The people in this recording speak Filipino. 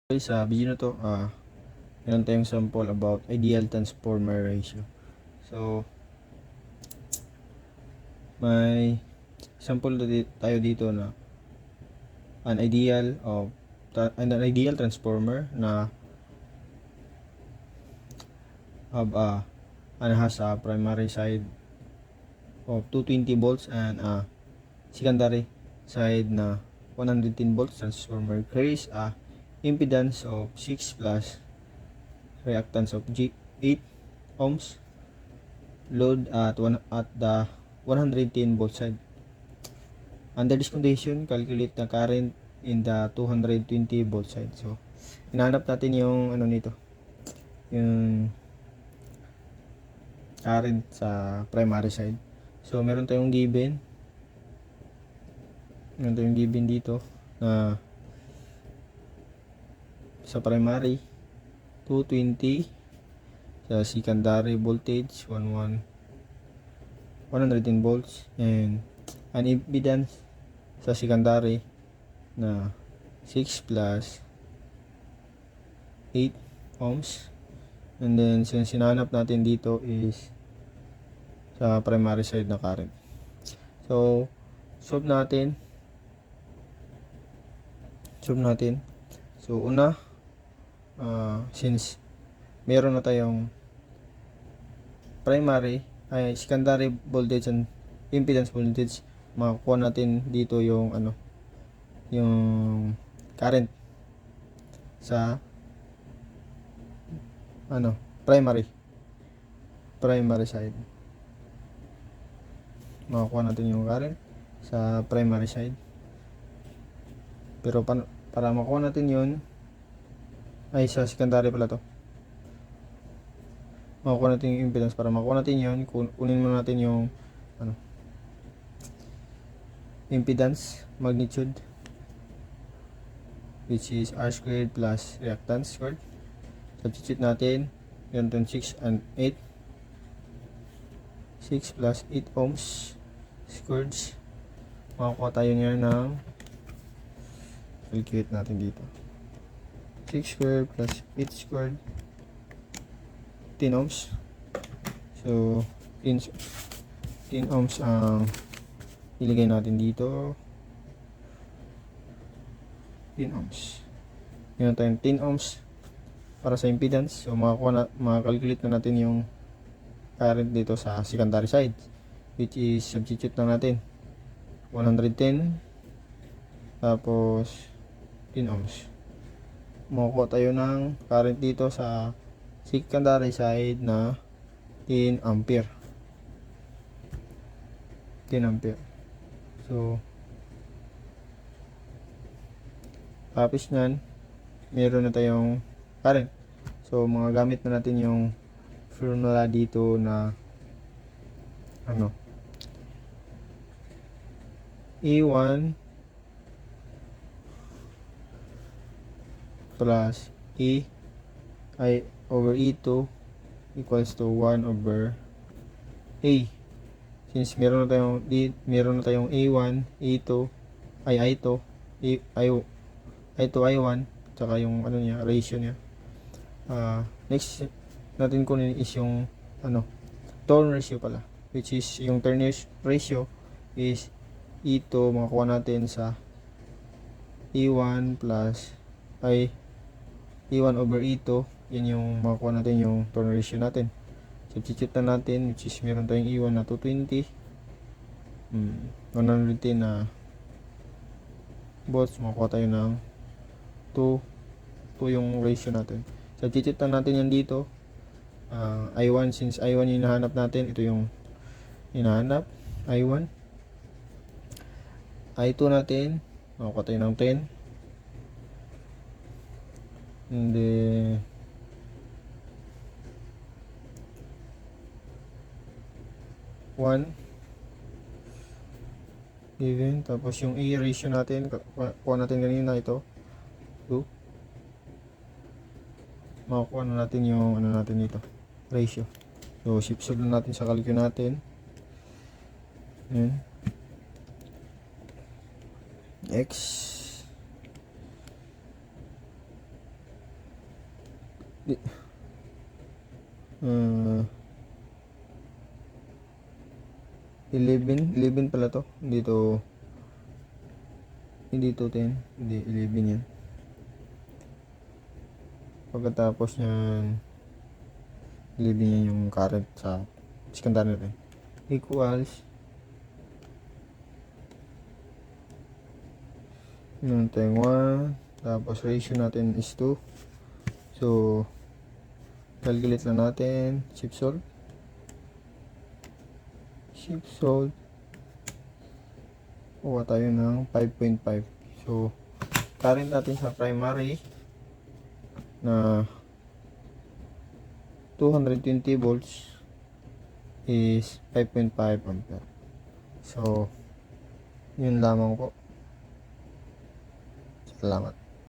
Okay, sa video na to, meron tayong sample about ideal transformer ratio. So, may sample tayo dito na an ideal transformer na has a primary side of 220 volts and secondary side na 110 volts. Transformer carries a impedance of 6 plus reactance of 8 ohms, load at the 110 volt side. Under this condition, calculate the current in the 220 volt side. So, hinahanap natin yung nito, yung current sa primary side. So, meron tayong given dito na sa primary 220, sa secondary voltage 110 volts, and an impedance sa secondary na 6 plus 8 ohms. And then since sinanap natin dito is sa primary side na current. So solve natin. So una, since meron na tayong secondary voltage and impedance voltage, makukuha natin dito yung yung current sa primary side. Makukuha natin yung current sa primary side. Pero para makuha natin yun, ay sa secondary pala to. Makukuha natin yung impedance. Para makuha natin yun, kunin mo natin yung impedance magnitude, which is R squared plus reactance squared. Substitute natin, ganito 6 and 8. 6 plus 8 ohms squared. Makakuha tayo niya ng, calculate natin dito, 6 squared plus 8 squared, 10 ohms. So 10 ohms ang iligay natin dito. 10 ohms. Meron tayong 10 ohms para sa impedance. So makakalculate na natin yung current dito sa secondary side, which is substitute na natin 110 tapos 10 ohms. Makukuha tayo ng current dito sa secondary side na 10 ampere. So tapos nyan, meron na tayong current. So gamit na natin yung formula dito na E1 plus I over E2 equals to 1 over A. Since meron na tayong A1, A2, I2, I2, I1, tsaka yung ratio niya. Next natin kunin is yung turn ratio pala, which is yung turn ratio is E2, makakuha natin sa E1 plus E1 over E2. Yan yung makakuha natin yung turn ratio natin. Substitute na natin, which is meron tayong E1 na 220, 110 na volts, makakuha tayo ng 2 yung ratio natin. Substitute na natin yan dito. I1, since I1 yung hinahanap natin, ito yung hinahanap, I1. I2 natin, makakuha tayo ng 10. And then one given, tapos yung A ratio natin, kuha natin kanina, ito 2. Makukuha na natin yung natin dito, ratio. So solve na natin sa calculator natin. X Di- uh, 11 pala to. Hindi to 10. Hindi, 11 yan. Pagkatapos yan, 11 yan yung current sa secondary natin. Equals yung tayong 1. Tapos ratio natin is 2. So, calculate lang natin. Shift solve. Kuha tayo ng 5.5. So, current natin sa primary na 220 volts is 5.5 ampere. So, yun lamang po. Salamat.